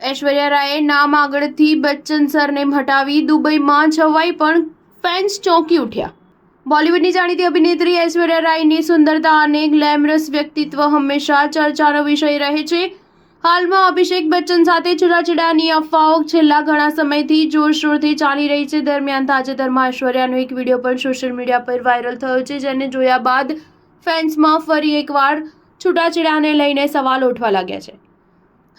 ऐश्वर्या राये नाम આગળથી બચ્ચન સરનેમ હટાવી દુબઈમાં છવાઈ પણ ફેન્સ ચોંકી ઉઠ્યા। બોલિવૂડની જાણીતી અભિનેત્રી ऐश्वर्या રાયની સુંદરતા અને ગ્લેમરસ વ્યક્તિત્વ હંમેશા ચર્ચાનો વિષય રહે છે। હાલમાં અભિષેક બચ્ચન સાથે છૂટાછેડાની અફવાઓ છેલ્લા ઘણા સમયથી જોરશોરથી ચાલી રહી છે। દરમિયાન તાજેતરમાં ऐश्वर्याનો એક વિડીયો પણ સોશિયલ મીડિયા પર વાયરલ થયો છે, જેને જોયા બાદ ફેન્સમાં ફરી એકવાર છૂટાછેડાને લઈને સવાલ ઉઠવા લાગ્યા છે।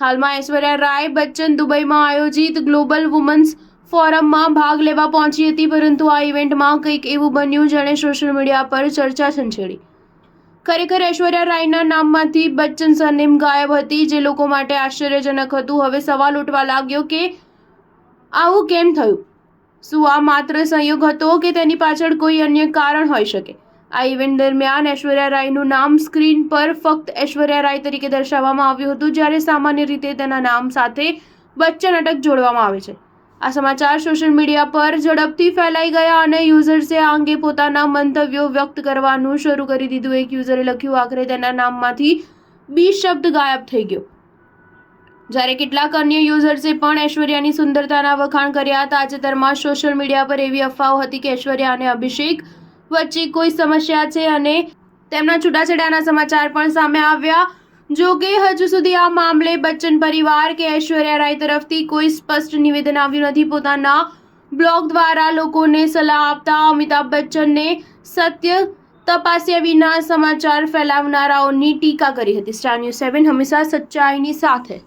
હાલમાં ऐश्वर्या રાય બચ્ચન દુબઈમાં આયોજિત ગ્લોબલ વુમન્સ ફોરમમાં ભાગ લેવા પહોંચી હતી, પરંતુ આ ઇવેન્ટમાં કંઈક એવું બન્યું જેણે સોશિયલ મીડિયા પર ચર્ચા છંછેડી। ખરેખર ऐश्वर्या રાયના નામમાંથી બચ્ચન સરનેમ ગાયબ હતી, જે લોકો માટે આશ્ચર્યજનક હતું। હવે સવાલ ઉઠવા લાગ્યો કે આવું કેમ થયું? શું આ માત્ર સંયોગ હતો કે તેની પાછળ કોઈ અન્ય કારણ હોઈ શકે? આ ઇવેન્ટ દરમિયાન ऐश्वर्या રાયનું નામ સ્ક્રીન પર ફક્ત ऐश्वर्या રાય તરીકે દર્શાવવામાં આવ્યું હતું, જ્યારે સામાન્ય રીતે તેના નામ સાથે બચ્ચન અટક જોડવામાં આવે છે। આ સમાચાર સોશિયલ મીડિયા પર ઝડપથી ફેલાઈ ગયા અને યુઝર્સે આ અંગે પોતાના મંતવ્યો વ્યક્ત કરવાનું શરૂ કરી દીધું। એક યુઝરે લખ્યું, આખરે તેના નામમાંથી બી શબ્દ ગાયબ થઈ ગયો, જ્યારે કેટલાક અન્ય યુઝર્સે પણ ऐश्वर्याની સુંદરતાના વખાણ કર્યા। તાજેતરમાં સોશિયલ મીડિયા પર એવી અફવાઓ હતી કે ऐश्वर्या અને અભિષેક વચ્ચે કોઈ સમસ્યા છે અને તેમના છૂટાછેડાના સમાચાર પણ સામે આવ્યા। જો કે હજુ સુધી આ મામલે બચ્ચન પરિવાર કે ऐश्वर्या રાય તરફથી કોઈ સ્પષ્ટ નિવેદન આવ્યું નથી। પોતાના બ્લોગ દ્વારા લોકોને સલાહ આપતા અમિતાભ બચ્ચને સત્ય તપાસ્યા વિના સમાચાર ફેલાવનારાઓની ટીકા કરી હતી। સ્ટાર ન્યૂઝ 7 હંમેશા સચ્ચાઈની સાથે।